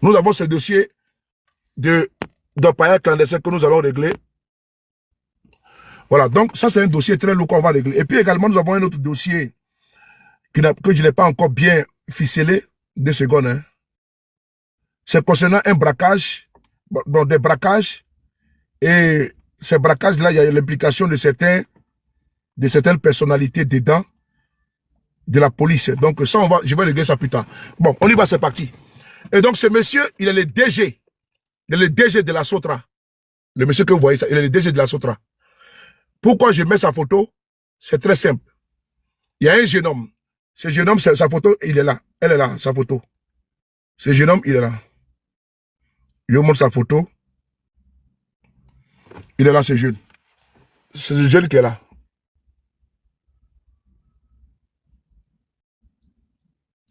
Nous avons ce dossier de paillage clandestin que nous allons régler. Voilà, donc ça c'est un dossier très lourd qu'on va régler. Et puis également, nous avons un autre dossier que je n'ai pas encore bien ficelé. 2 secondes. Hein. C'est concernant un braquage, bon, des braquages. Et ces braquages-là, il y a l'implication de certaines personnalités dedans, de la police. Donc ça, je vais régler ça plus tard. Bon, on y va, c'est parti. Et donc ce monsieur, il est le DG. Il est le DG de la Sotra. Le monsieur que vous voyez, ça, il est le DG de la Sotra. Pourquoi je mets sa photo? C'est très simple. Il y a un jeune homme. Ce jeune homme, sa photo, il est là. Elle est là, sa photo. Ce jeune homme, il est là. Je vous montre sa photo. Il est là, ce jeune. C'est le jeune qui est là.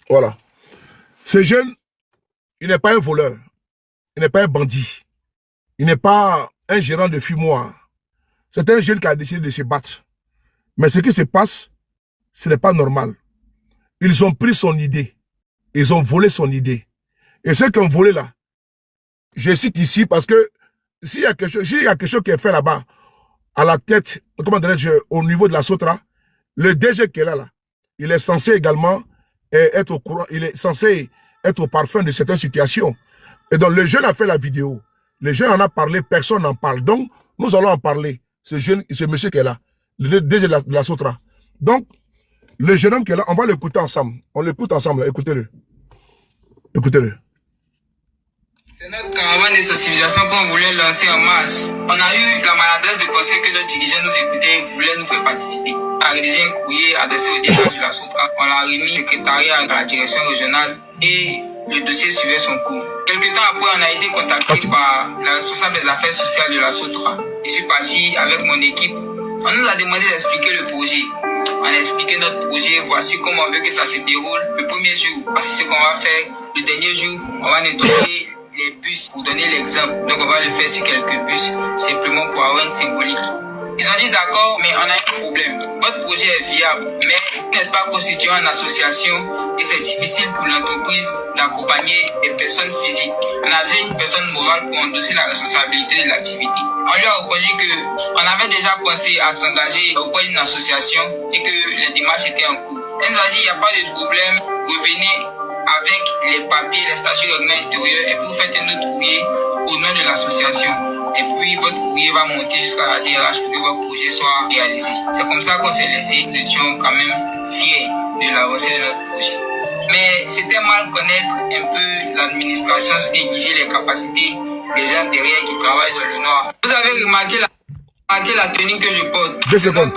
Voilà. Ce jeune, il n'est pas un voleur. Il n'est pas un bandit. Il n'est pas un gérant de fumoir. C'est un jeune qui a décidé de se battre. Mais ce qui se passe, ce n'est pas normal. Ils ont pris son idée. Ils ont volé son idée. Et ceux qui ont volé là, je cite ici parce que s'il y a quelque chose qui est fait là-bas, à la tête, comment dirais-je, au niveau de la Sotra, le DG qui est là, il est censé également être au courant, il est censé être au parfum de certaines situations. Et donc le jeune a fait la vidéo. Le jeune en a parlé, personne n'en parle. Donc, nous allons en parler. Ce monsieur qui est là, le DG de la Sotra. Donc, le jeune homme qui est là, on va l'écouter ensemble. On l'écoute ensemble, écoutez-le. Écoutez-le. C'est notre caravane de sensibilisation qu'on voulait lancer en masse. On a eu la maladresse de penser que nos dirigeants nous écoutaient et voulaient nous faire participer. On a rédigé un courrier adressé au DG de la Sotra. On l'a remis au secrétariat à la direction régionale et le dossier suivait son cours. Quelques temps après, on a été contacté par la responsable des affaires sociales de la Sotra. Je suis parti avec mon équipe. On nous a demandé d'expliquer le projet. On a expliqué notre projet, voici comment on veut que ça se déroule. Le premier jour, voici ce qu'on va faire. Le dernier jour, on va nettoyer les bus pour donner l'exemple. Donc on va le faire sur quelques bus, simplement pour avoir une symbolique. Ils ont dit d'accord, mais on a un problème. Votre projet est viable, mais vous n'êtes pas constitué en association et c'est difficile pour l'entreprise d'accompagner des personnes physiques. On a besoin d'une personne morale pour endosser la responsabilité de l'activité. On lui a répondu qu'on avait déjà pensé à s'engager auprès d'une association et que les démarches étaient en cours. Elle nous a dit il n'y a pas de problème, revenez avec les papiers, les statuts règlements intérieurs et vous faites un autre courrier au nom de l'association. Et puis votre courrier va monter jusqu'à la DRH pour que votre projet soit réalisé. C'est comme ça qu'on s'est laissé. Nous étions quand même fiers de l'avancée de notre projet. Mais c'était mal connaître un peu l'administration, négliger les capacités des gens derrière qui travaillent dans le noir. Vous avez remarqué la tenue que je porte. 2 secondes.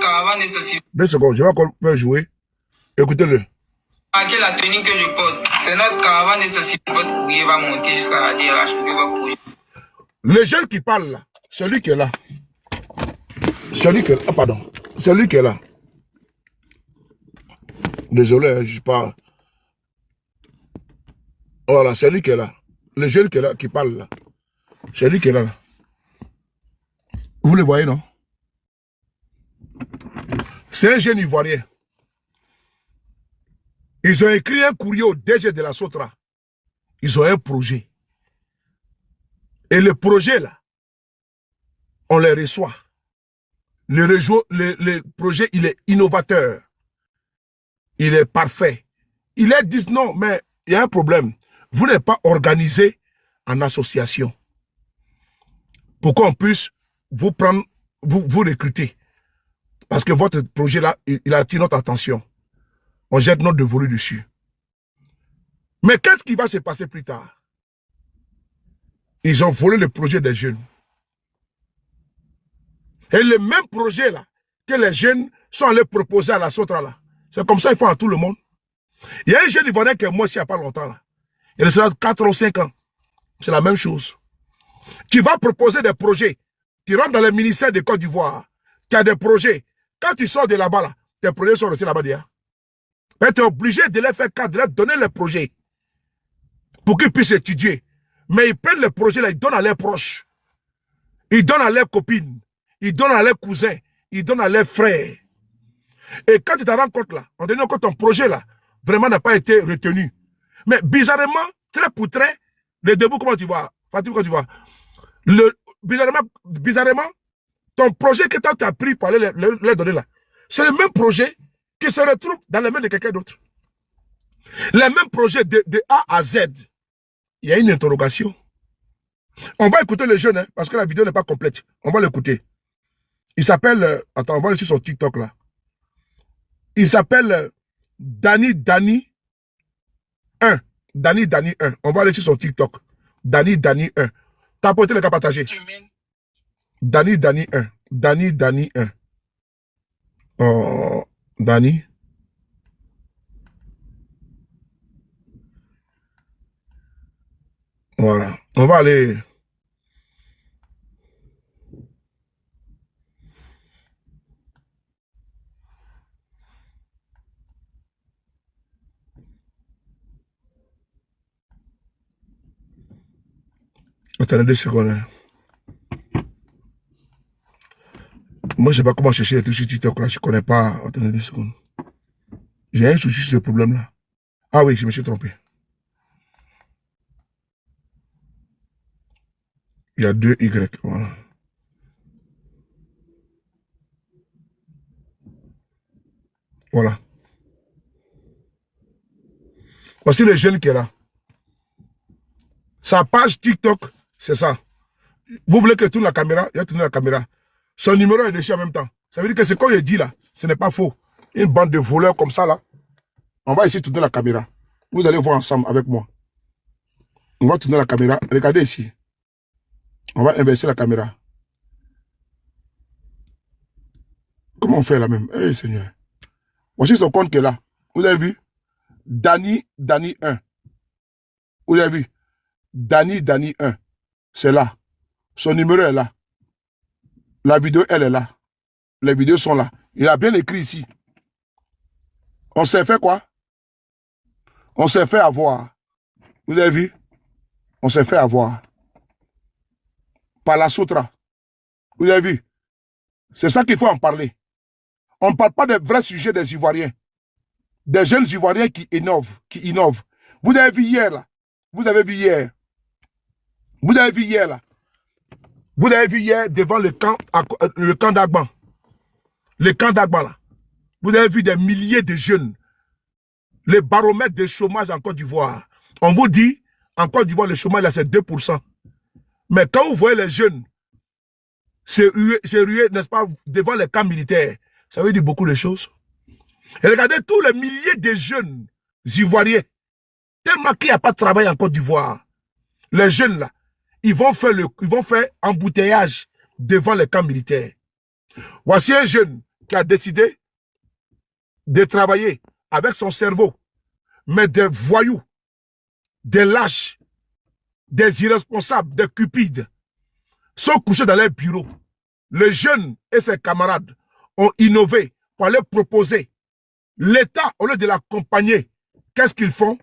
2 secondes, je vais encore faire jouer. Écoutez-le. Remarquez la tenue que je porte. C'est notre caravane de sensibilité. Votre courrier va monter jusqu'à la DRH pour que votre projet. Le jeune qui parle là, celui qui est là. Celui qui est là. Ah, pardon. Celui qui est là. Désolé, je parle. Voilà, celui qui est là. Le jeune qui est là, qui parle là. Celui qui est là. Vous le voyez, non? C'est un jeune Ivoirien. Ils ont écrit un courrier au DG de la Sotra. Ils ont un projet. Et le projet, là, on les reçoit. Le projet, il est innovateur. Il est parfait. Ils leur disent non, mais il y a un problème. Vous n'êtes pas organisé en association. Pour qu'on puisse vous prendre, vous recruter. Parce que votre projet, là, il attire notre attention. On jette notre dévolu dessus. Mais qu'est-ce qui va se passer plus tard? Ils ont volé le projet des jeunes. Et le même projet là, que les jeunes sont allés proposer à la Sotra là. C'est comme ça qu'ils font à tout le monde. Il y a un jeune Ivoirien qui est mort il n'y a pas longtemps là. Il restera 4 ou 5 ans. C'est la même chose. Tu vas proposer des projets. Tu rentres dans le ministère de Côte d'Ivoire. Tu as des projets. Quand tu sors de là-bas là, tes projets sont restés là-bas déjà. Mais tu es obligé de les faire cadrer, de leur donner les projets. Pour qu'ils puissent étudier. Mais ils prennent les projets là, ils donnent à leurs proches. Ils donnent à leurs copines. Ils donnent à leurs cousins. Ils donnent à leurs frères. Et quand tu te rends compte là, on te dit que ton projet là, vraiment n'a pas été retenu. Mais bizarrement, trait pour trait, Les debout, comment tu vois? Fatima, comment tu vois? Bizarrement, ton projet que tu as pris pour aller les donner là, c'est le même projet qui se retrouve dans les mains de quelqu'un d'autre. Les mêmes projets de A à Z. Il y a une interrogation. On va écouter le jeune, hein, parce que la vidéo n'est pas complète. On va l'écouter. Il s'appelle... attends, on va aller sur son TikTok là. Il s'appelle Danny 1. Danny 1. On va aller sur son TikTok. Danny 1. T'as apporté le cas partagé. Danny 1. Danny 1. Oh, Danny. Voilà. On va aller... Attendez 2 secondes. Hein. Moi, je ne sais pas comment chercher les trucs sur TikTok là. Je ne connais pas. Attendez 2 secondes. J'ai un souci sur ce problème-là. Ah oui, je me suis trompé. Il y a 2 Y. Voilà. Voilà. Voici le jeune qui est là. Sa page TikTok, c'est ça. Vous voulez que tourne la caméra? Il a tourné la caméra. Son numéro est dessus en même temps. Ça veut dire que ce qu'on lui dit là, ce n'est pas faux. Une bande de voleurs comme ça là. On va essayer de tourner la caméra. Vous allez voir ensemble avec moi. On va tourner la caméra. Regardez ici. On va inverser la caméra. Comment on fait là même? Eh Seigneur. Voici son compte qui est là. Vous avez vu? Danny 1. Vous avez vu? Danny 1. C'est là. Son numéro est là. La vidéo, elle est là. Les vidéos sont là. Il a bien écrit ici. On s'est fait quoi? On s'est fait avoir. Vous avez vu? On s'est fait avoir. Par la Sotra. Vous avez vu? C'est ça qu'il faut en parler. On ne parle pas des vrais sujets des Ivoiriens. Des jeunes Ivoiriens qui innovent. Vous avez vu hier là. Vous avez vu hier. Vous avez vu hier là. Vous avez vu hier devant le camp d'Agban. Le camp d'Agban là. Vous avez vu des milliers de jeunes. Les baromètres de chômage en Côte d'Ivoire. On vous dit, en Côte d'Ivoire, le chômage là c'est 2%. Mais quand vous voyez les jeunes se ruer, n'est-ce pas, devant les camps militaires, ça veut dire beaucoup de choses. Et regardez tous les milliers de jeunes Ivoiriens. Tellement qu'il n'y a pas de travail en Côte d'Ivoire. Les jeunes là, ils vont faire embouteillage devant les camps militaires. Voici un jeune qui a décidé de travailler avec son cerveau, mais des voyous, des lâches, des irresponsables, des cupides, sont couchés dans leur bureau. Le jeune et ses camarades ont innové pour aller proposer. L'État, au lieu de l'accompagner, qu'est-ce qu'ils font?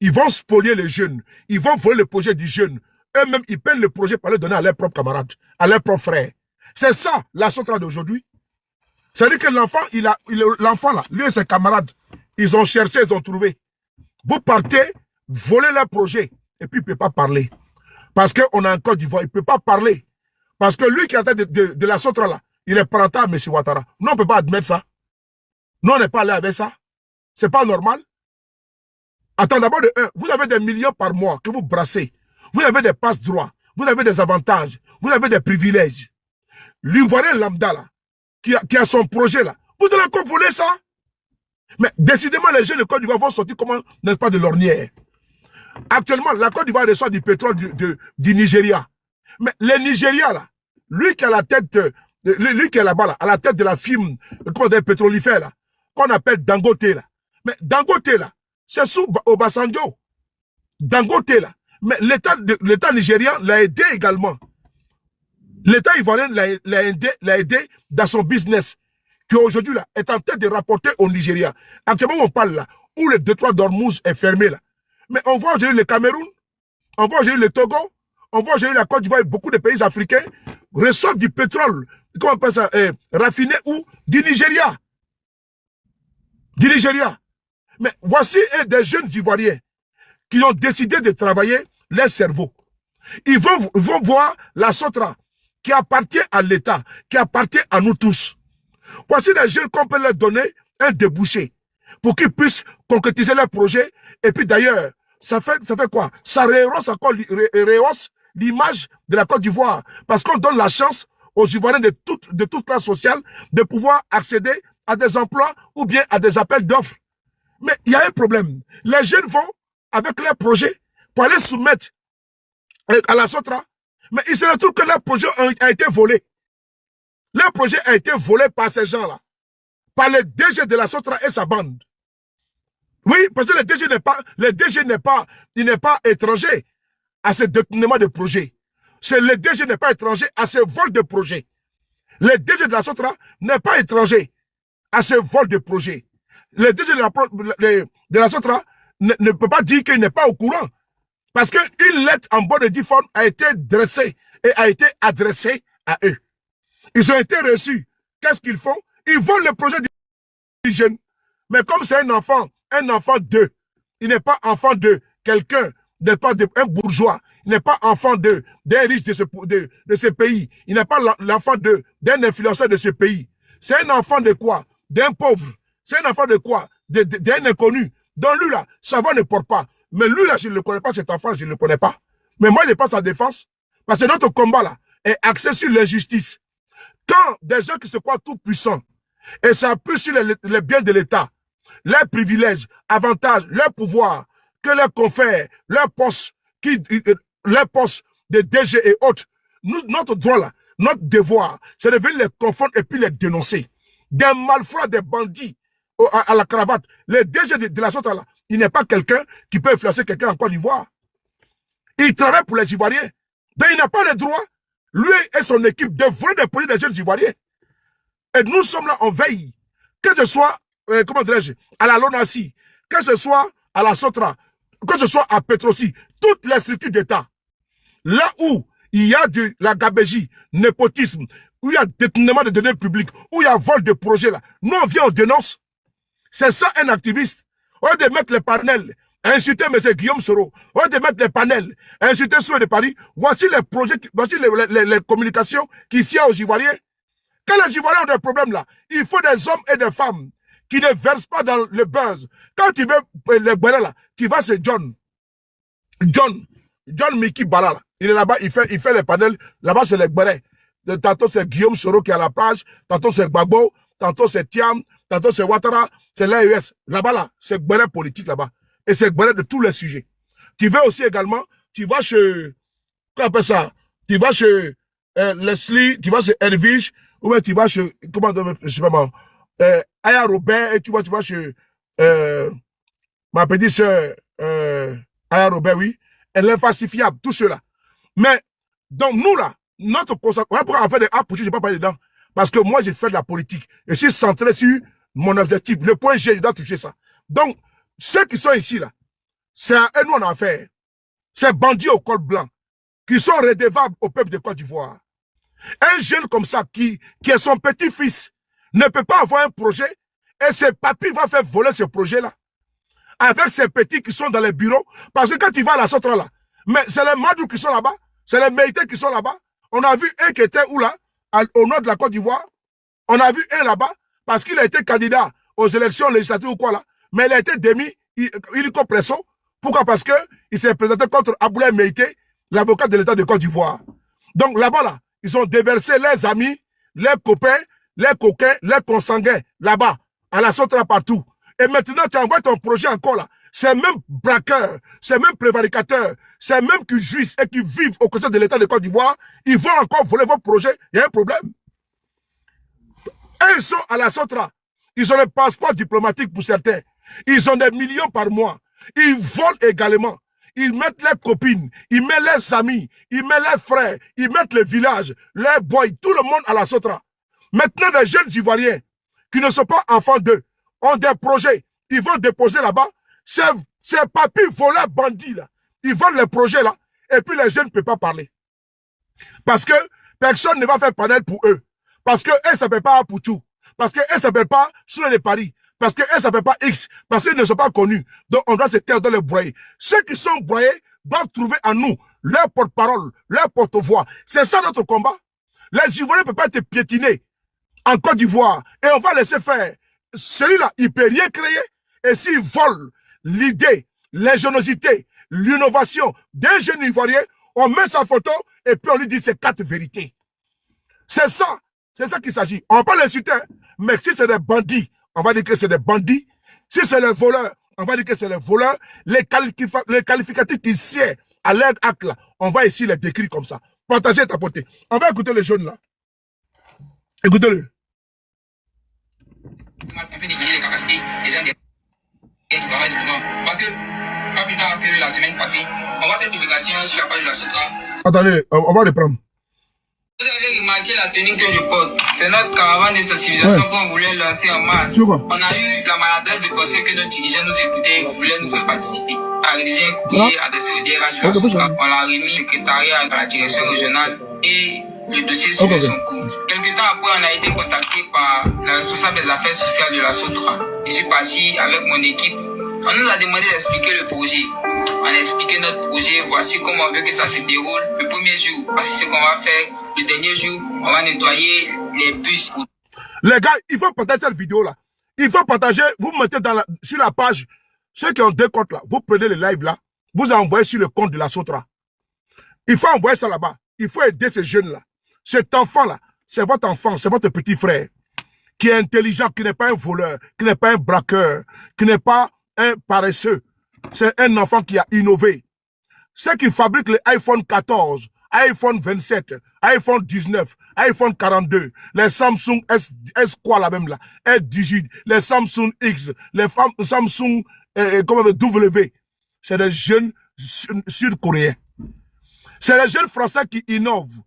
Ils vont spolier les jeunes. Ils vont voler le projet du jeune. Eux-mêmes, ils prennent le projet pour le donner à leurs propres camarades, à leurs propres frères. C'est ça, la Sotra d'aujourd'hui. C'est-à-dire que l'enfant là, lui et ses camarades, ils ont cherché, ils ont trouvé. Vous partez, volez leur projet, et puis il ne peut pas parler. Parce qu'on a en Côte d'Ivoire, il ne peut pas parler. Parce que lui qui est en tête de la Sotra là, il est parental à M. Ouattara. Nous, on ne peut pas admettre ça. Nous, on n'est pas allé avec ça. C'est pas normal. Attends, d'abord de un, vous avez des millions par mois que vous brassez. Vous avez des passe-droits. Vous avez des avantages. Vous avez des privilèges. L'Ivoirien lambda là, qui a son projet là, vous allez encore voler ça? Mais décidément, les jeunes de Côte d'Ivoire vont sortir comment, n'est-ce pas, de l'ornière. Actuellement, la Côte d'Ivoire reçoit du pétrole du Nigeria. Mais le Nigeria là, lui qui a la tête, lui qui est là-bas là, à la tête de la firme, comment dire, pétrolifère là, qu'on appelle Dangote là. Mais Dangote là, c'est sous Obasanjo. Dangote là. Mais l'État nigérien l'a aidé également. L'État ivoirien l'a aidé dans son business, qui aujourd'hui là est en train de rapporter au Nigeria. Actuellement, on parle là, où le détroit d'Ormuz est fermé là. Mais on voit aujourd'hui le Cameroun, on voit aujourd'hui le Togo, on voit aujourd'hui la Côte d'Ivoire et beaucoup de pays africains reçoivent du pétrole, comment on appelle ça, raffiné ou du Nigeria. Du Nigeria. Mais voici des jeunes Ivoiriens qui ont décidé de travailler leur cerveau. Ils vont voir la Sotra qui appartient à l'État, qui appartient à nous tous. Voici des jeunes qu'on peut leur donner un débouché pour qu'ils puissent concrétiser leur projet. Et puis d'ailleurs, ça fait quoi? Ça rehausse encore l'image de la Côte d'Ivoire. Parce qu'on donne la chance aux Ivoiriens de toute classe sociale de pouvoir accéder à des emplois ou bien à des appels d'offres. Mais il y a un problème. Les jeunes vont avec leurs projets pour aller soumettre à la Sotra. Mais il se retrouve que leur projet a été volé. Leur projet a été volé par ces gens-là. Par le DG de la Sotra et sa bande. Oui, parce que le DG n'est pas étranger à ce détournement de projet. Le DG n'est pas étranger à ce vol de projet. Le DG de la Sotra n'est pas étranger à ce vol de projet. Le DG de la Sotra ne peut pas dire qu'il n'est pas au courant. Parce qu'une lettre en bonne et due forme a été dressée et a été adressée à eux. Ils ont été reçus. Qu'est-ce qu'ils font? Ils volent le projet du jeune. Mais comme c'est un enfant d'eux, il n'est pas enfant de quelqu'un, un bourgeois. Il n'est pas enfant d'un riche de ce pays. Il n'est pas l'enfant d'un influenceur de ce pays. C'est un enfant de quoi? D'un pauvre. C'est un enfant de quoi? D'un inconnu. Donc lui là, ça va ne porte pas. Mais lui là, je ne le connais pas, cet enfant, je ne le connais pas. Mais moi, je passe en défense. Parce que notre combat là est axé sur l'injustice. Quand des gens qui se croient tout puissants et s'appuient sur les biens de l'État, leurs privilèges, avantages, leurs pouvoirs, que leurs confrères, leurs postes de DG et autres, notre droit là, notre devoir, c'est de venir les confondre et puis les dénoncer. Des malfrats, des bandits à la cravate. Le DG de la Sotra là, il n'est pas quelqu'un qui peut influencer quelqu'un en Côte d'Ivoire. Il travaille pour les Ivoiriens. Donc il n'a pas le droit, lui et son équipe, de voler des projets des jeunes Ivoiriens. Et nous sommes là, on veille. Que ce soit, comment dirais-je, à la LONASI, que ce soit à la Sotra, que ce soit à Petrosi, toutes les structures d'État, là où il y a de la gabégie, népotisme, où il y a détournement de données publiques, où il y a vol de projets là, nous on vient, on dénonce. C'est ça un activiste. Au lieu de mettre les panels, insulter M. Guillaume Soro, au lieu de mettre les panels, insulter ceux de Paris, voici les projets, voici les communications qui s'y a aux Ivoiriens. Quand les Ivoiriens ont des problèmes là, il faut des hommes et des femmes qui ne versent pas dans le buzz. Quand tu veux les boire là, tu vas chez John Mickey Bala là. Il est là-bas, il fait les panels. Là-bas, c'est les Gbere. Tantôt, c'est Guillaume Soro qui est à la page. Tantôt, c'est Gbagbo. Tantôt, c'est Tiam. Tantôt, c'est Ouattara. C'est l'AES. Là-bas, là, c'est Gbere politique là-bas. Et c'est Gbere de tous les sujets. Tu veux aussi également, tu vas chez, comment on appelle ça? Tu vas chez Leslie, tu vas chez Elvige, ou bien tu vas chez, comment, je sais pas moi, Aya Robert, et tu vas chez, ma petite soeur, Aya Robert, oui. Elle est falsifiable, tout cela. Mais, donc, nous, là, notre concentration, on va en faire des appuis, je ne vais pas parler dedans. Parce que moi, j'ai fait de la politique. Et je suis centré sur mon objectif. Le point G, je dois toucher ça. Donc, ceux qui sont ici, là, c'est à eux, nous, on a affaire. Ces bandits au col blanc, qui sont redevables au peuple de Côte d'Ivoire. Un jeune comme ça, qui est son petit-fils, ne peut pas avoir un projet, et ses papis vont faire voler ce projet-là. Avec ces petits qui sont dans les bureaux. Parce que quand tu vas à la Sotra là, mais c'est les Madou qui sont là-bas, c'est les Méités qui sont là-bas. On a vu un qui était où là, au nord de la Côte d'Ivoire. On a vu un là-bas, parce qu'il a été candidat aux élections législatives ou quoi là. Mais il a été démis, illico presso. Pourquoi? Parce que il s'est présenté contre Aboulaye Méité, l'avocat de l'État de Côte d'Ivoire. Donc là-bas là, ils ont déversé leurs amis, leurs copains, leurs coquins, leurs consanguins, là-bas, à la Sotra partout. Et maintenant, tu envoies ton projet encore là. C'est même braqueurs, c'est même prévaricateurs, c'est même qui jouissent et qui vivent au côté de l'État de Côte d'Ivoire. Ils vont encore voler vos projets. Il y a un problème. Et ils sont à la Sotra. Ils ont des passeports diplomatiques pour certains. Ils ont des millions par mois. Ils volent également. Ils mettent leurs copines, ils mettent leurs amis, ils mettent leurs frères, ils mettent les villages, leurs boys, tout le monde à la Sotra. Maintenant, les jeunes Ivoiriens qui ne sont pas enfants d'eux, ont des projets, ils vont déposer là-bas, ces papis voleurs bandits là, ils volent les projets là, et puis les jeunes ne peuvent pas parler. Parce que personne ne va faire panel pour eux. Parce que eux ne s'appellent pas Apoutou. Parce que eux ne s'appellent pas Soule de Paris. Parce que eux ne s'appellent pas X. Parce qu'ils ne sont pas connus. Donc on doit se taire dans les broyer. Ceux qui sont broyés doivent trouver en nous leur porte-parole, leur porte-voix. C'est ça notre combat. Les Ivoiriens ne peuvent pas être piétinés en Côte d'Ivoire et on va laisser faire. Celui-là, il ne peut rien créer. Et s'il vole l'idée, l'ingéniosité, l'innovation d'un jeune Ivoirien, on met sa photo et puis on lui dit ces 4 vérités. C'est ça qu'il s'agit. On ne va pas l'insulter, hein, mais si c'est des bandits, on va dire que c'est des bandits. Si c'est les voleurs, on va dire que c'est les voleurs. Les qualificatifs qui sied à leur acte là, on va ici les décrire comme ça. Partagez ta portée. On va écouter les jeunes là. Écoutez-le. Un peu négliger les capacités des gens qui travaillent dedans. Parce que, pas plus tard que la semaine passée, on voit cette publication sur la page de la Sotra. Attendez, on va reprendre. Vous avez remarqué la tenue que je porte. C'est notre caravane de sensibilisation qu'on voulait lancer en masse. On a eu la maladresse de penser que nos dirigeants nous écoutaient et voulaient nous faire participer. À rédiger un courrier adressé au DRH de la Sotra. On l'a remis au secrétariat à la direction régionale et le dossier suivait son cours. Quelques temps après, on a été contacté par la responsable des affaires sociales de la Sotra. Je suis parti avec mon équipe. On nous a demandé d'expliquer le projet. On a expliqué notre projet. Voici comment on veut que ça se déroule. Le premier jour, voici ce qu'on va faire. Le dernier jour, on va nettoyer les bus. Les gars, il faut partager cette vidéo-là. Il faut partager, vous mettez sur la page, ceux qui ont 2 comptes là, vous prenez le live là, vous envoyez sur le compte de la Sotra. Il faut envoyer ça là-bas. Il faut aider ces jeunes-là. Cet enfant-là, c'est votre enfant, c'est votre petit frère, qui est intelligent, qui n'est pas un voleur, qui n'est pas un braqueur, qui n'est pas un paresseux. C'est un enfant qui a innové. Ceux qui fabriquent les iPhone 14, iPhone 27, iPhone 19, iPhone 42, les Samsung S quoi là même là, S18, les Samsung X, les Samsung W, c'est des jeunes sud-coréens. C'est les jeunes français qui innovent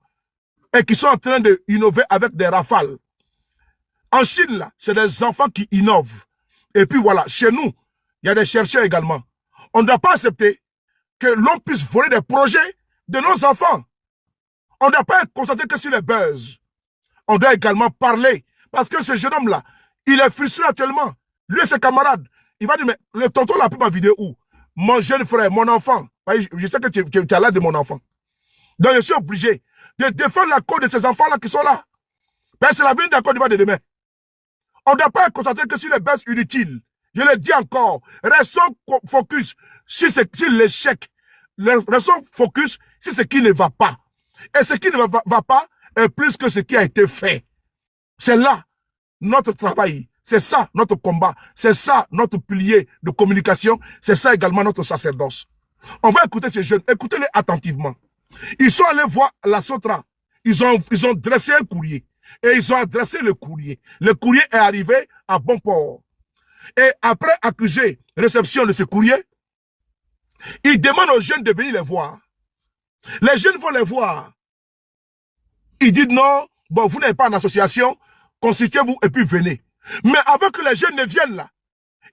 et qui sont en train d'innover avec des rafales. En Chine là, c'est des enfants qui innovent. Et puis voilà, chez nous, il y a des chercheurs également. On ne doit pas accepter que l'on puisse voler des projets de nos enfants. On ne doit pas être concentré que sur les buzz. On doit également parler. Parce que ce jeune homme-là, il est frustré actuellement. Lui et ses camarades. Il va dire, mais le tonton l'a pris ma vidéo où? Mon jeune frère, mon enfant. Je sais que tu as l'air de mon enfant. Donc je suis obligé de défendre la cause de ces enfants-là qui sont là. Ben, c'est l'avenir de la Côte d'Ivoire de demain. On ne doit pas être concentré que sur les buzz inutiles. Je le dis encore. Restons focus sur l'échec. Restons focus sur ce qui ne va pas. Et ce qui ne va pas est plus que ce qui a été fait. C'est là notre travail. C'est ça notre combat. C'est ça notre pilier de communication. C'est ça également notre sacerdoce. On va écouter ces jeunes. Écoutez-les attentivement. Ils sont allés voir la Sotra. Ils ont dressé un courrier. Et ils ont adressé le courrier. Le courrier est arrivé à bon port. Et après accuser réception de ce courrier, ils demandent aux jeunes de venir les voir. Les jeunes vont les voir. Ils disent non, bon, vous n'êtes pas en association, constituez-vous et puis venez. Mais avant que les jeunes ne viennent là,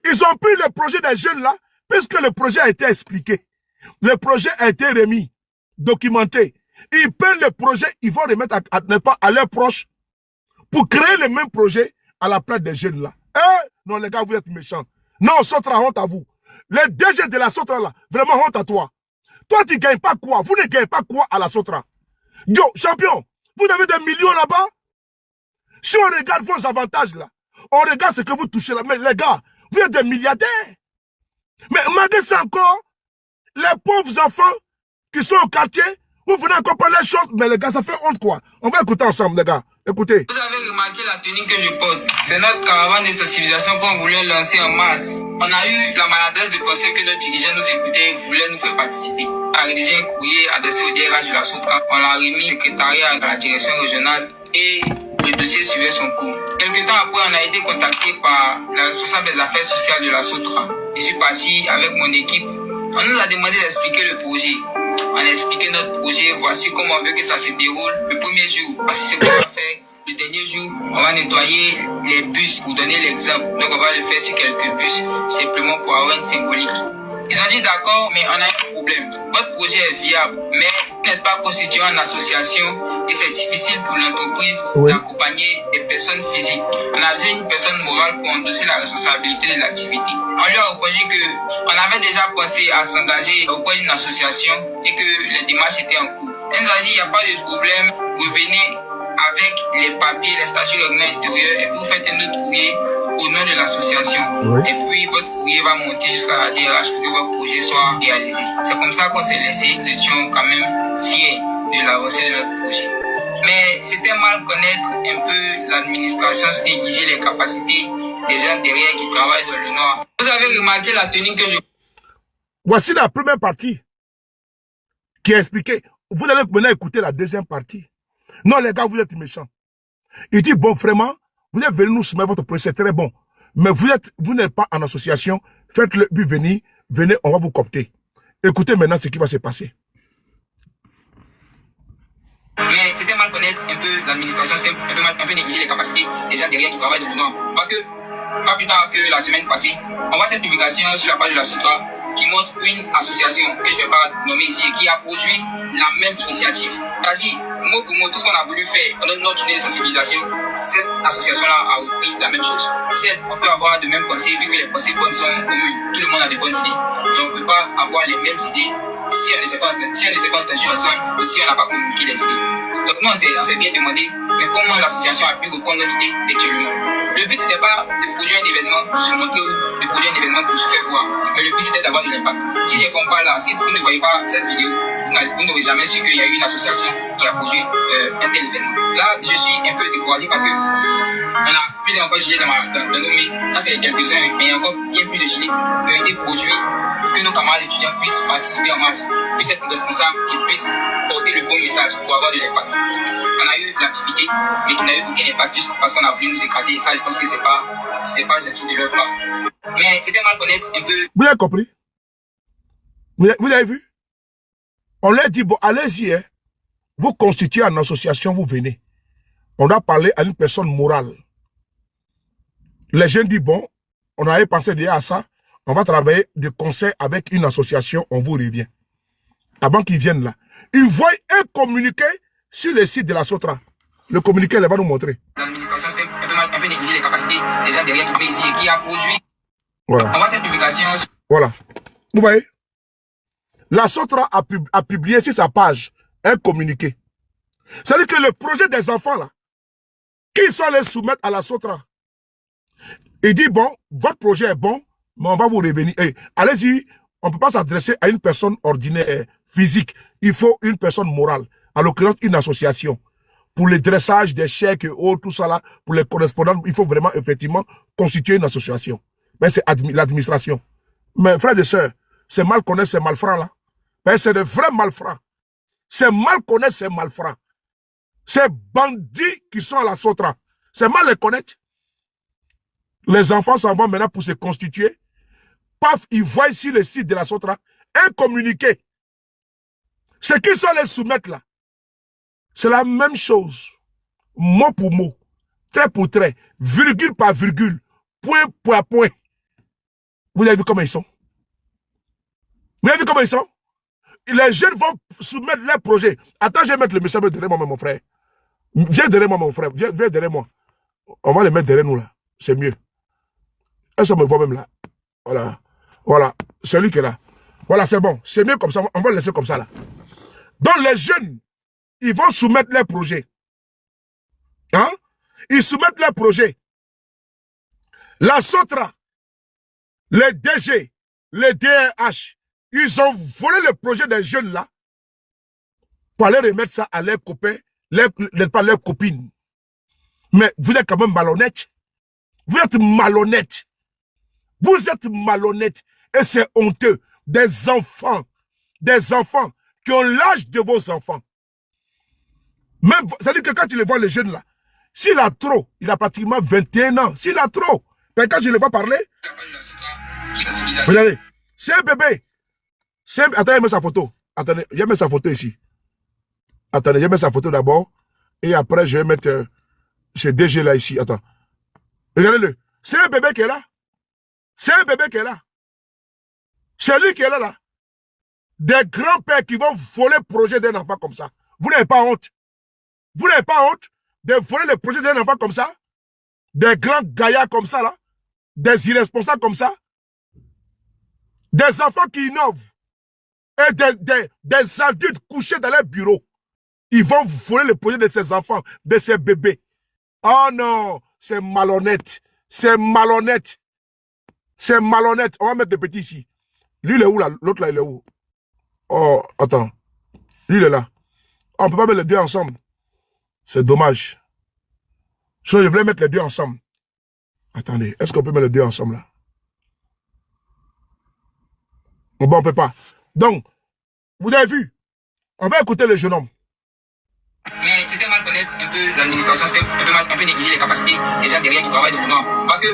ils ont pris le projet des jeunes là, puisque le projet a été expliqué. Le projet a été remis, documenté. Ils prennent le projet, ils vont remettre à leurs proches pour créer le même projet à la place des jeunes là. Non les gars, vous êtes méchants. Non, Sotra, honte à vous. Les DG de la Sotra là, vraiment honte à toi. Toi, tu ne gagnes pas quoi? Vous ne gagnez pas quoi à la Sotra? Yo, champion, vous avez des millions là-bas? Si on regarde vos avantages là, on regarde ce que vous touchez là. Mais les gars, vous êtes des milliardaires. Mais malgré ça encore, les pauvres enfants qui sont au quartier, vous venez encore parler les choses. Mais les gars, ça fait honte quoi. On va écouter ensemble les gars. Écoutez. Vous avez remarqué la tenue que je porte. C'est notre caravane de sensibilisation qu'on voulait lancer en masse. On a eu la maladresse de penser que nos dirigeants nous écoutaient et voulaient nous faire participer. On a rédigé un courrier adressé au DRH de la Sotra. On l'a remis au secrétariat à la direction régionale et le dossier suivait son cours. Quelques temps après, on a été contacté par la responsable des affaires sociales de la Sotra. Je suis parti avec mon équipe. On nous a demandé d'expliquer le projet. On a expliqué notre projet, voici comment on veut que ça se déroule. Le premier jour, voici ce qu'on va faire. Le dernier jour, on va nettoyer les bus pour donner l'exemple. Donc on va le faire sur quelques bus, simplement pour avoir une symbolique. Ils ont dit d'accord, mais on a un problème. Votre projet est viable, mais vous n'êtes pas constitué en association et c'est difficile pour l'entreprise d'accompagner des personnes physiques. On a besoin d'une personne morale pour endosser la responsabilité de l'activité. On lui a répondu que On avait déjà pensé à s'engager auprès d'une association et que les démarches étaient en cours. Elle nous a dit, il n'y a pas de problème, revenez avec les papiers, les statuts de règlement intérieur et puis vous faites un autre courrier au nom de l'association. Oui. Et puis votre courrier va monter jusqu'à la DRH pour que votre projet soit réalisé. C'est comme ça qu'on s'est laissé. Nous étions quand même fiers de l'avancée de notre projet. Mais c'était mal connaître un peu l'administration, négliger les capacités des gens derrière qui travaillent dans le Nord. Vous avez remarqué la tenue que je... Voici la première partie qui est expliquée. Vous allez maintenant écouter la deuxième partie. Non, les gars, vous êtes méchants. Il dit, bon, vraiment, vous êtes venus nous soumettre votre projet, c'est très bon. Mais vous n'êtes pas en association. Faites-le, puis venez, on va vous coopter. Écoutez maintenant ce qui va se passer. Mais c'était mal connaître un peu l'administration, c'était un peu négliger les capacités des gens derrière qui travaillent dans le Nord. Parce que, pas plus tard que la semaine passée, on voit cette publication sur la page de la Sotra qui montre une association que je ne vais pas nommer ici qui a produit la même initiative. C'est-à-dire, mot pour mot, tout ce qu'on a voulu faire pendant notre journée de sensibilisation, cette association-là a repris la même chose. Certes, on peut avoir de mêmes pensées vu que les pensées bonnes sont communes. Tout le monde a des bonnes idées. Mais on ne peut pas avoir les mêmes idées si on ne s'est pas entendu ensemble ou si on n'a pas communiqué les idées. Donc nous, on s'est bien demandé, mais comment l'association a pu reprendre notre idée textuellement. Le but, c'était pas de produire un événement pour se montrer ou de produire un événement pour se faire voir, mais le but, c'était d'avoir de l'impact. Si je ne fais pas là, si vous ne voyez pas cette vidéo, vous n'aurez jamais su qu'il y a eu une association qui a produit un tel événement. Là, je suis un peu découragé parce que on a plusieurs encore gilets dans nos mains. Ça, c'est quelques-uns, mais il y a encore bien plus de gilets qui ont été produits pour que nos camarades étudiants puissent participer en masse, puissent être responsables et puissent porter le bon message pour avoir de l'impact. On a eu l'activité, mais qui n'a eu aucun impact juste parce qu'on a voulu nous écraser. Et ça, je pense que c'est pas gentil de leur part. Mais c'était mal connaître un peu. Vous avez compris? Vous avez vu? On leur dit, bon, allez-y, hein. Vous constituez une association, vous venez. On a parlé à une personne morale. Les jeunes disent, bon, on avait pensé déjà à ça, on va travailler de concert avec une association, on vous revient. Avant qu'ils viennent là. Ils voient un communiqué sur le site de la Sotra. Le communiqué, elle va nous montrer. L'administration, c'est un peu négligé les capacités des gens derrière qui ici et qui a produit. Voilà. On voit cette publication. Voilà. Vous voyez? La Sotra a publié sur sa page un communiqué. C'est-à-dire que le projet des enfants là, qui sont les soumettre à la Sotra, il dit, bon, votre projet est bon, mais on va vous revenir. Hey, allez-y, on ne peut pas s'adresser à une personne ordinaire, physique. Il faut une personne morale, en l'occurrence une association. Pour le dressage des chèques et autres, tout ça là, pour les correspondants, il faut vraiment, effectivement, constituer une association. Mais c'est l'administration. Mais frères et sœurs, c'est mal connaître ces malfrats là. Mais c'est de vrais malfrats. C'est mal connaître ces malfrats. Ces bandits qui sont à la Sotra. C'est mal les connaître. Les enfants s'en vont maintenant pour se constituer. Paf, ils voient ici le site de la Sotra un communiqué. Ce qui sont les soumettre là, c'est la même chose. Mot pour mot, trait pour trait, virgule par virgule, point par point. Vous avez vu comment ils sont? Vous avez vu comment ils sont? Les jeunes vont soumettre leurs projets. Attends, je vais mettre le message derrière moi, mon frère. Viens derrière moi, mon frère. Viens derrière moi. On va le mettre derrière nous là. C'est mieux. Et ça me voit même là. Voilà. Voilà. C'est lui qui est là. Voilà, c'est bon. C'est mieux comme ça. On va le laisser comme ça là. Donc les jeunes, ils vont soumettre leurs projets. Hein? Ils soumettent leurs projets. La Sotra, les DG, les DRH, ils ont volé le projet des jeunes là pour aller remettre ça à leurs copains, pas leurs copines. Mais vous êtes quand même malhonnêtes. Vous êtes malhonnêtes. Vous êtes malhonnêtes. Et c'est honteux. Des enfants qui ont l'âge de vos enfants. Même, c'est-à-dire que quand tu les vois, les jeunes là, s'il a trop, il a pratiquement 21 ans. S'il a trop, mais quand je le vois parler, regardez, c'est un bébé. Attendez, je mets sa photo. Attendez, je mets sa photo ici. Attendez, je mets sa photo d'abord. Et après, je vais mettre ce DG là ici. Attends. Regardez-le. C'est un bébé qui est là. C'est un bébé qui est là. C'est lui qui est là. Des grands-pères qui vont voler le projet d'un enfant comme ça. Vous n'avez pas honte. Vous n'avez pas honte de voler le projet d'un enfant comme ça? Des grands gaillards comme ça, là? Des irresponsables comme ça? Des enfants qui innovent. Et des adultes couchés dans leur bureau. Ils vont voler le projet de ces enfants, de ces bébés. Oh non, c'est malhonnête. C'est malhonnête. C'est malhonnête. On va mettre des petits ici. Lui, il est où là? L'autre là, il est où? Oh, attends. Lui, il est là. On ne peut pas mettre les deux ensemble. C'est dommage. Sinon, je voulais mettre les deux ensemble. Attendez, est-ce qu'on peut mettre les deux ensemble là? Bon, on ne peut pas. Donc, vous avez vu, on va écouter le jeune homme. Mais c'était mal connaître un peu l'administration, c'est un peu négliger les capacités des gens derrière qui travaillent de moment. Parce que,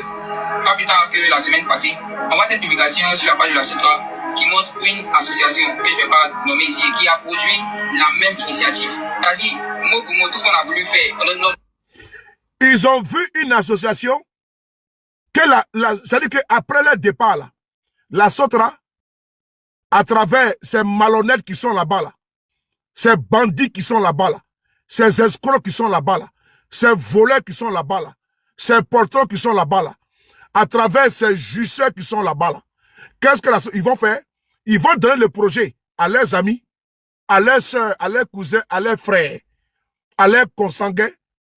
pas plus tard que la semaine passée, on voit cette publication sur la page de la Sotra qui montre une association que je ne vais pas nommer ici qui a produit la même initiative. C'est-à-dire, mot pour mot, tout ce qu'on a voulu faire. Ils ont vu une association que c'est-à-dire qu'après leur départ, là, la Sotra, à travers ces malhonnêtes qui sont là-bas, là, ces bandits qui sont là-bas, là, ces escrocs qui sont là-bas, là, ces voleurs qui sont là-bas, là, ces porteurs qui sont là-bas, là, à travers ces jusseurs qui sont là-bas, là, qu'est-ce qu'ils vont faire? Ils vont donner le projet à leurs amis, à leurs soeurs, à leurs cousins, à leurs frères, à leurs consanguins,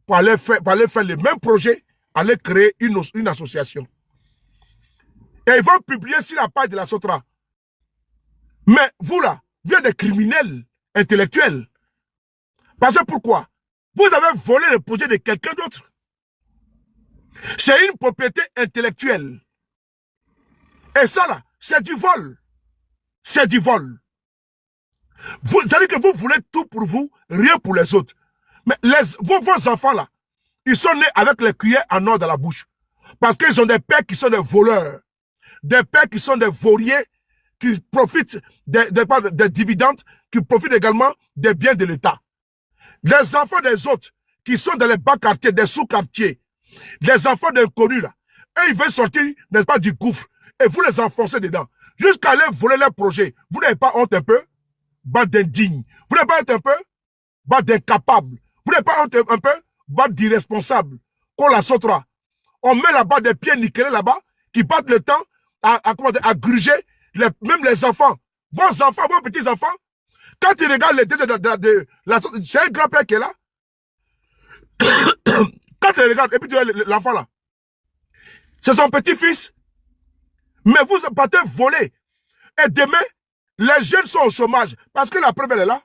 pour aller faire le même projet, aller créer une association. Et ils vont publier sur la page de la Sotra. Mais vous là, vous êtes des criminels intellectuels. Parce que pourquoi? Vous avez volé le projet de quelqu'un d'autre. C'est une propriété intellectuelle. Et ça là, c'est du vol. C'est du vol. C'est-à-dire que vous voulez tout pour vous, rien pour les autres. Mais vos enfants là, ils sont nés avec les cuillères en or dans la bouche. Parce qu'ils ont des pères qui sont des voleurs. Des pères qui sont des vauriers, qui profitent des dividendes, qui profitent également des biens de l'État. Les enfants des autres, qui sont dans les bas quartiers, des sous-quartiers, les enfants d'inconnus là, et ils veulent sortir, n'est-ce pas, du gouffre, et vous les enfoncez dedans, jusqu'à aller voler leurs projets. Vous n'avez pas honte un peu? Bande d'indignes. Vous n'avez pas honte un peu? Bande d'incapables. Vous n'avez pas honte un peu? Bande d'irresponsables. Qu'on la Sotra. On met là-bas des pieds nickelés là-bas, qui battent le temps à gruger, même les enfants. Vos enfants, vos petits-enfants, quand ils regardent les têtes de la Sotra, c'est un grand-père qui est là. Quand ils regardent, et puis tu vois l'enfant là, c'est son petit-fils. Mais vous partez voler. Et demain, les jeunes sont au chômage. Parce que la preuve, elle est là.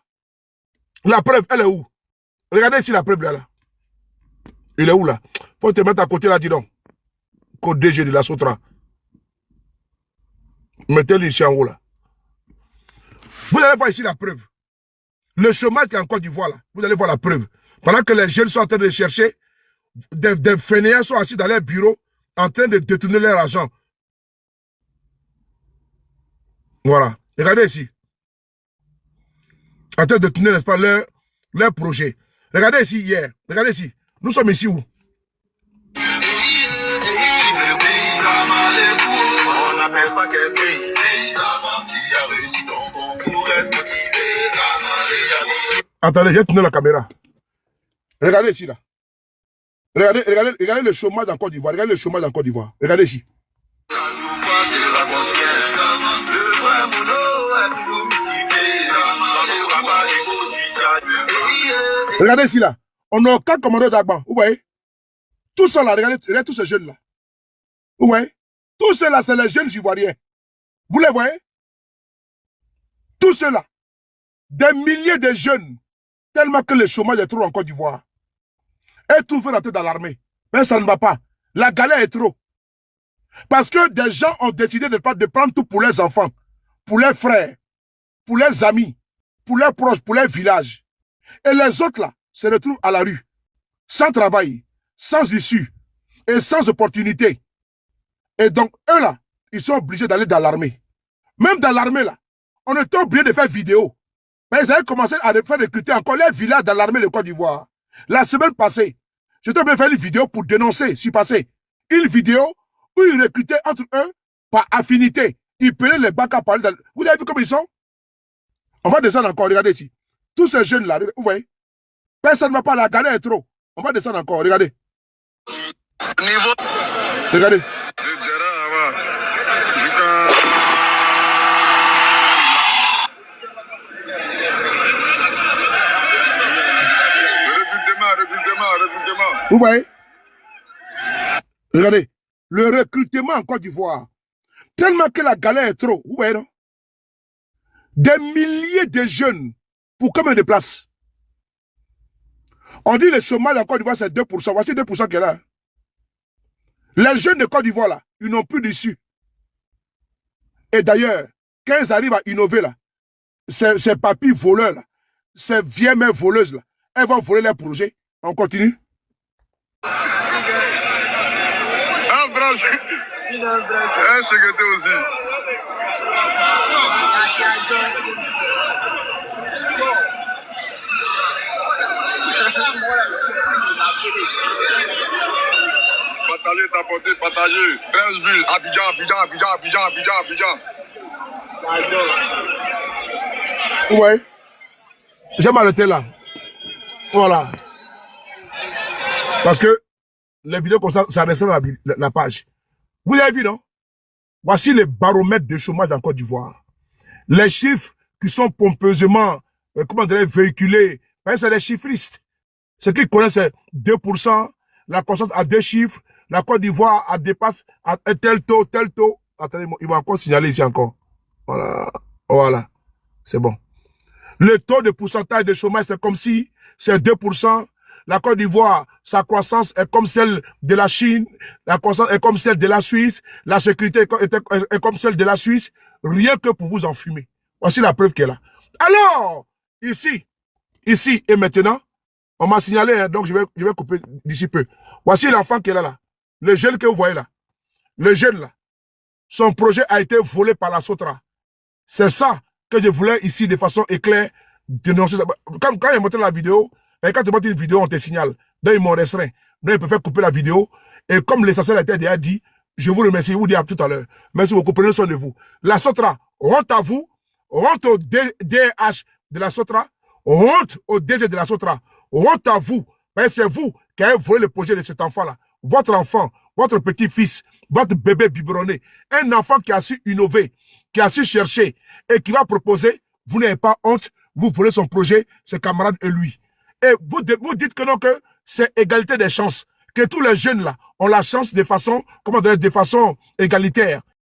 La preuve, elle est où? Regardez ici la preuve, elle est là. Il est où là? Faut te mettre à côté là, dis donc. Code DG de la Sotra. Mettez-le ici en haut là. Vous allez voir ici la preuve. Le chômage qui est en Côte d'Ivoire là. Vous allez voir la preuve. Pendant que les jeunes sont en train de chercher, des fainéants sont assis dans leur bureau en train de détourner leur argent. Voilà. Regardez ici. En train de détourner, n'est-ce pas, leur projet. Regardez ici hier. Regardez ici. Nous sommes ici où? Attendez, j'ai tourné la caméra. Regardez ici là. Regardez le chômage en Côte d'Ivoire. Regardez le chômage en Côte d'Ivoire. Regardez ici. Regardez ici là. On n'a aucun commandant d'Agban. Vous voyez? Tout ça là, regardez tous ces jeunes là. Vous voyez? Tout cela, c'est les jeunes Ivoiriens. Vous les voyez? Tout cela. Des milliers de jeunes. Tellement que le chômage est trop en Côte d'Ivoire. Et tout veut rentrer dans l'armée. Mais ça ne va pas. La galère est trop. Parce que des gens ont décidé de prendre tout pour leurs enfants, pour leurs frères, pour leurs amis, pour leurs proches, pour leurs villages. Et les autres là se retrouvent à la rue, sans travail, sans issue et sans opportunité. Et donc, eux là, ils sont obligés d'aller dans l'armée. Même dans l'armée là, on était obligé de faire vidéo. Mais ils avaient commencé à faire recruter encore les villages dans l'armée de Côte d'Ivoire. La semaine passée, j'étais obligé de faire une vidéo pour dénoncer, si passé. Une vidéo où ils recrutaient entre eux par affinité. Ils prenaient les bacs à parler. Vous avez vu comme ils sont? On va descendre encore, regardez ici. Tous ces jeunes-là, vous voyez? Personne ne va pas, la galère est trop. On va descendre encore, regardez. Regardez. Vous voyez? Regardez. Le recrutement en Côte d'Ivoire. Tellement que la galère est trop. Vous voyez, non? Des milliers de jeunes pour combien de places? On dit le chômage en Côte d'Ivoire, c'est 2%. Voici 2% qui est là. Les jeunes de Côte d'Ivoire, là, ils n'ont plus d'issue. Et d'ailleurs, quand ils arrivent à innover, là, ces papis voleurs, là, ces vieilles mères voleuses, là, elles vont voler leurs projets. On continue. Un branche. Un secrétaire aussi. Partager, t'apporter, partager. 13 villes, Abidjan, Abidjan, Abidjan, Abidjan, Abidjan, Abidjan. Ouais. J'ai m'arrêter là. Voilà. Parce que les vidéos comme ça restera la page. Vous avez vu, non? Voici les baromètres de chômage en Côte d'Ivoire. Les chiffres qui sont pompeusement, comment dirais véhiculés. C'est des chiffristes. Ce qu'ils connaissent, c'est 2%. La croissance à 2 chiffres. La Côte d'Ivoire dépasse à tel taux, tel taux. Attendez, ils vont encore signaler ici encore. Voilà. Voilà. C'est bon. Le taux de pourcentage de chômage, c'est comme si c'est 2%. La Côte d'Ivoire, sa croissance est comme celle de la Chine. La croissance est comme celle de la Suisse. La sécurité est comme celle de la Suisse. Rien que pour vous enfumer. Voici la preuve qu'elle est là. Alors, ici et maintenant, on m'a signalé, hein, donc je vais couper d'ici peu. Voici l'enfant qui est là. Le jeune que vous voyez là. Le jeune là. Son projet a été volé par la Sotra. C'est ça que je voulais ici de façon éclair dénoncer. Quand il montré la vidéo, et quand tu montres une vidéo, on te signale. Donc ils m'ont restreint. Donc ils peuvent couper la vidéo. Et comme l'essentiel a été déjà dit, je vous remercie. Je vous dis à tout à l'heure. Merci beaucoup. Prenez soin de vous. La Sotra, honte à vous. Honte au DRH de la Sotra. Honte au DG de la Sotra. Honte à vous. C'est vous qui avez volé le projet de cet enfant-là. Votre enfant, votre petit-fils, votre bébé biberonné. Un enfant qui a su innover, qui a su chercher et qui va proposer. Vous n'avez pas honte. Vous volez son projet, ses camarades et lui. Et vous dites que non, que c'est égalité des chances. Que tous les jeunes là ont la chance de façon, comment dire, de façon égalitaire.